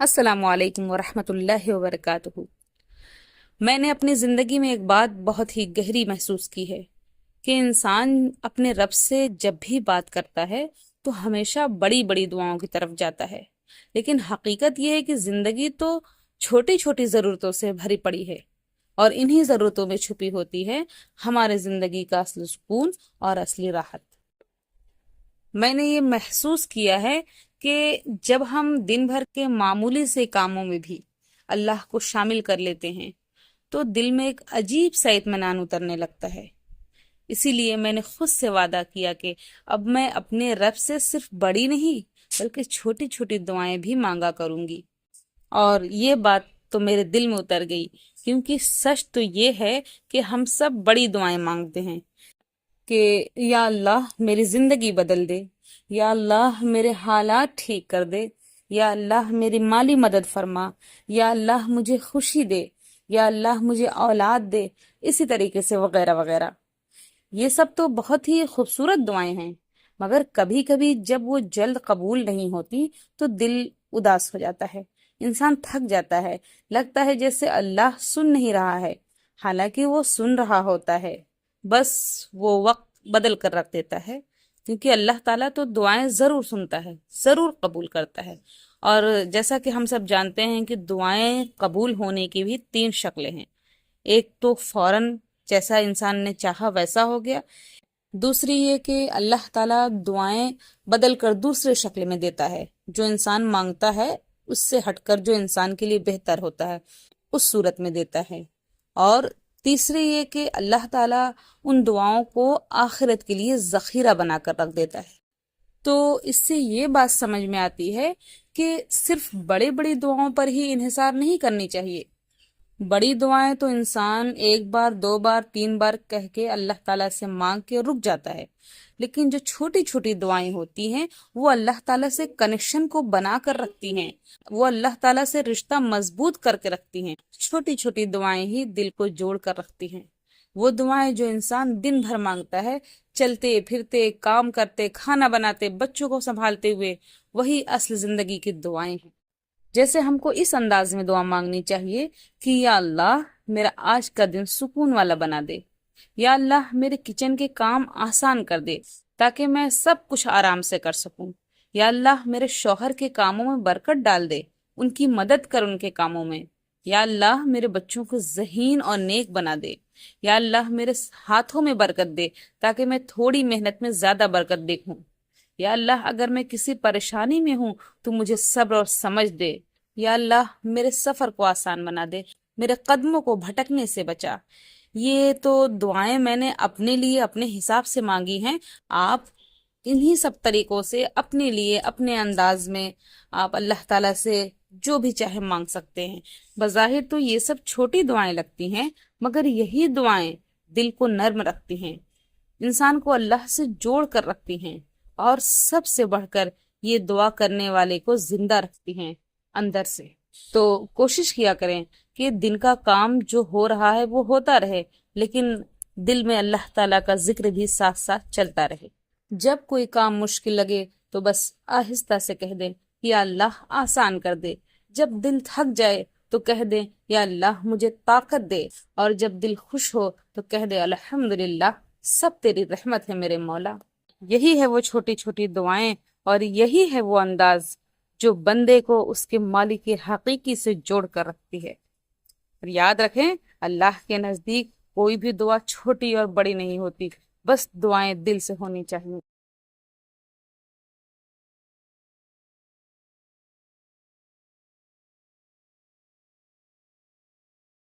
السلام علیکم ورحمۃ اللہ وبرکاتہ۔ میں نے اپنی زندگی میں ایک بات بہت ہی گہری محسوس کی ہے کہ انسان اپنے رب سے جب بھی بات کرتا ہے تو ہمیشہ بڑی بڑی دعاؤں کی طرف جاتا ہے، لیکن حقیقت یہ ہے کہ زندگی تو چھوٹی چھوٹی ضرورتوں سے بھری پڑی ہے، اور انہی ضرورتوں میں چھپی ہوتی ہے ہمارے زندگی کا اصل سکون اور اصلی راحت۔ میں نے یہ محسوس کیا ہے کہ جب ہم دن بھر کے معمولی سے کاموں میں بھی اللہ کو شامل کر لیتے ہیں تو دل میں ایک عجیب سا اطمینان اترنے لگتا ہے۔ اسی لیے میں نے خود سے وعدہ کیا کہ اب میں اپنے رب سے صرف بڑی نہیں بلکہ چھوٹی چھوٹی دعائیں بھی مانگا کروں گی، اور یہ بات تو میرے دل میں اتر گئی، کیونکہ سچ تو یہ ہے کہ ہم سب بڑی دعائیں مانگتے ہیں کہ یا اللہ میری زندگی بدل دے، یا اللہ میرے حالات ٹھیک کر دے، یا اللہ میری مالی مدد فرما، یا اللہ مجھے خوشی دے، یا اللہ مجھے اولاد دے، اسی طریقے سے وغیرہ وغیرہ۔ یہ سب تو بہت ہی خوبصورت دعائیں ہیں، مگر کبھی کبھی جب وہ جلد قبول نہیں ہوتی تو دل اداس ہو جاتا ہے، انسان تھک جاتا ہے، لگتا ہے جیسے اللہ سن نہیں رہا ہے، حالانکہ وہ سن رہا ہوتا ہے، بس وہ وقت بدل کر رکھ دیتا ہے، کیونکہ اللہ تعالیٰ تو دعائیں ضرور سنتا ہے، ضرور قبول کرتا ہے۔ اور جیسا کہ ہم سب جانتے ہیں کہ دعائیں قبول ہونے کی بھی 3 شکلیں ہیں۔ ایک تو فوراً جیسا انسان نے چاہا ویسا ہو گیا، دوسری یہ کہ اللہ تعالیٰ دعائیں بدل کر دوسرے شکل میں دیتا ہے، جو انسان مانگتا ہے اس سے ہٹ کر جو انسان کے لیے بہتر ہوتا ہے اس صورت میں دیتا ہے، اور تیسری یہ کہ اللہ تعالیٰ ان دعاؤں کو آخرت کے لیے ذخیرہ بنا کر رکھ دیتا ہے۔ تو اس سے یہ بات سمجھ میں آتی ہے کہ صرف بڑے بڑی دعاؤں پر ہی انحصار نہیں کرنی چاہیے۔ بڑی دعائیں تو انسان 1 بار 2 بار 3 بار کہہ کے اللہ تعالیٰ سے مانگ کے رک جاتا ہے، لیکن جو چھوٹی چھوٹی دعائیں ہوتی ہیں وہ اللہ تعالیٰ سے کنیکشن کو بنا کر رکھتی ہیں، وہ اللہ تعالیٰ سے رشتہ مضبوط کر کے رکھتی ہیں۔ چھوٹی چھوٹی دعائیں ہی دل کو جوڑ کر رکھتی ہیں۔ وہ دعائیں جو انسان دن بھر مانگتا ہے، چلتے پھرتے، کام کرتے، کھانا بناتے، بچوں کو سنبھالتے ہوئے، وہی اصل زندگی کی دعائیں ہیں۔ جیسے ہم کو اس انداز میں دعا مانگنی چاہیے کہ یا اللہ میرا آج کا دن سکون والا بنا دے، یا اللہ میرے کچن کے کام آسان کر دے تاکہ میں سب کچھ آرام سے کر سکوں، یا اللہ میرے شوہر کے کاموں میں برکت ڈال دے، ان کی مدد کر ان کے کاموں میں، یا اللہ میرے بچوں کو ذہین اور نیک بنا دے، یا اللہ میرے ہاتھوں میں برکت دے تاکہ میں تھوڑی محنت میں زیادہ برکت دیکھوں، یا اللہ اگر میں کسی پریشانی میں ہوں تو مجھے صبر اور سمجھ دے، یا اللہ میرے سفر کو آسان بنا دے، میرے قدموں کو بھٹکنے سے بچا۔ یہ تو دعائیں میں نے اپنے لیے اپنے حساب سے مانگی ہیں، آپ انہی سب طریقوں سے اپنے لیے اپنے انداز میں آپ اللہ تعالیٰ سے جو بھی چاہے مانگ سکتے ہیں۔ بظاہر تو یہ سب چھوٹی دعائیں لگتی ہیں، مگر یہی دعائیں دل کو نرم رکھتی ہیں، انسان کو اللہ سے جوڑ کر رکھتی ہیں، اور سب سے بڑھ کر یہ دعا کرنے والے کو زندہ رکھتی ہیں اندر سے۔ تو کوشش کیا کریں کہ دن کا کام جو ہو رہا ہے وہ ہوتا رہے، لیکن دل میں اللہ تعالیٰ کا ذکر بھی ساتھ ساتھ چلتا رہے۔ جب کوئی کام مشکل لگے تو بس آہستہ سے کہہ دیں یا اللہ آسان کر دے، جب دل تھک جائے تو کہہ دیں یا اللہ مجھے طاقت دے، اور جب دل خوش ہو تو کہہ دے الحمدللہ سب تیری رحمت ہے میرے مولا۔ یہی ہے وہ چھوٹی چھوٹی دعائیں، اور یہی ہے وہ انداز جو بندے کو اس کے مالک حقیقی سے جوڑ کر رکھتی ہے۔ اور یاد رکھیں اللہ کے نزدیک کوئی بھی دعا چھوٹی اور بڑی نہیں ہوتی، بس دعائیں دل سے ہونی چاہیے۔